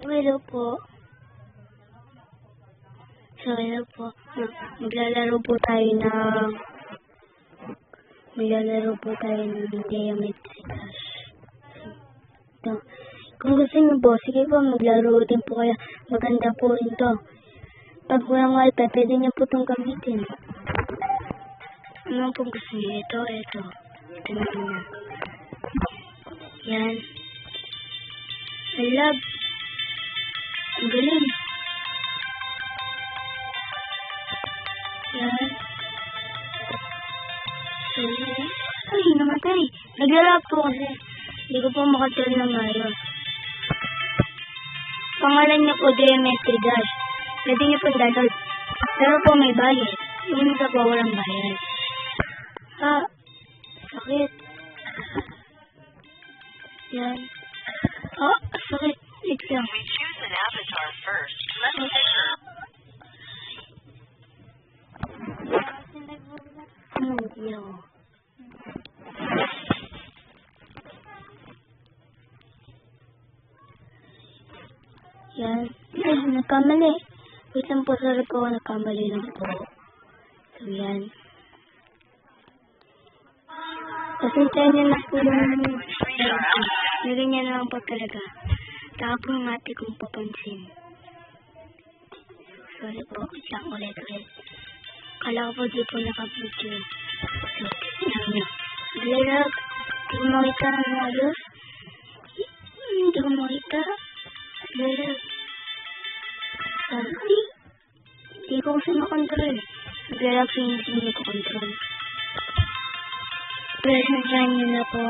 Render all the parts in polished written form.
Hello po. So, hello po. Maglalaro po tayo ng Geometry Dash. Ito. Kung gusto niyo po, sige po, maglaro din po kayo. Maganda po rin to. Pag walang wifi, pwede niyo po itong gamitin. Ano po gusto niyo? Ito. Ito na muna. Yan. I love. Ang galing. Yan. So, ay, namatay. Naglalap po kasi. Hindi ko po makatulog ng maayos. Pangalan niya po Geometry Dash. Pwede niyo po download. Pero po may bayad. Yung isa po walang bayad. Sakit. Yan. Sakit. Wait lang. We choose an avatar first. Let's pick her. Yan. Ay, nagkamali. Wait lang po, sorry po. Nagkamali lang po. So, yan. Pasensya niyo na po yung ganyan lang po talaga. Taka po yung ate kong papansin. Sorry po. Wait lang ulit. Kala ko po di po nakapudyo. So, yan nyo. Lalag. Hindi ko makita ng ayos. Hindi ko makita. Lalag. Sorry. Hindi ko kasi makontrol. Lalag sa hindi ko control. Presensyahan nyo na po.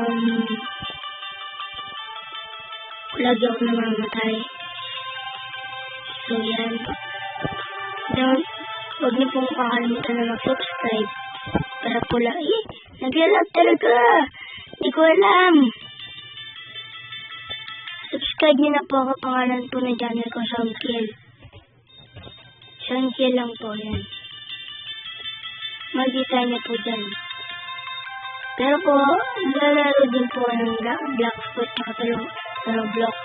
Lagi ako namamatay. So, yan. Huwag niyo pong kakalimutan na mag-subscribe. Para pula, nag-lag talaga. Hindi ko alam. Subscribe niyo na po ako. Pangalan po ng channel ko, Seankiel. Seankiel lang po yan. Magkita niyo po dyan. Pero po, nalaro din po ng Blackfoot at Roblox.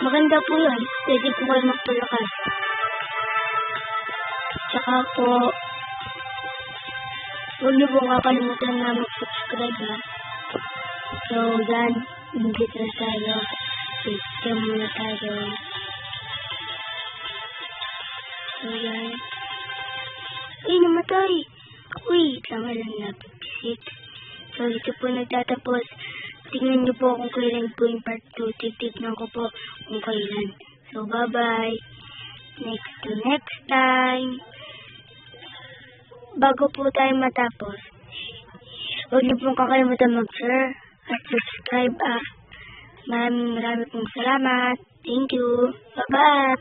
Maganda po yun. Pwede po kayo magpalakas. Tsaka po, huwag niyo po kakalimutan na mag-subscribe ha. So, yan. Nandito na tayo. System muna tayo. So, yan. Ay, namatay. Uy, tama lang napipisik. So, dito po nagtatapos. Tingnan niyo po kung kailan po yung part 2. Titignan ko po kung kailan. So, bye-bye. Next time. Bago po tayo matapos, huwag niyo pong kakalimutan mag-share at subscribe. Maraming pong salamat. Thank you. Bye-bye.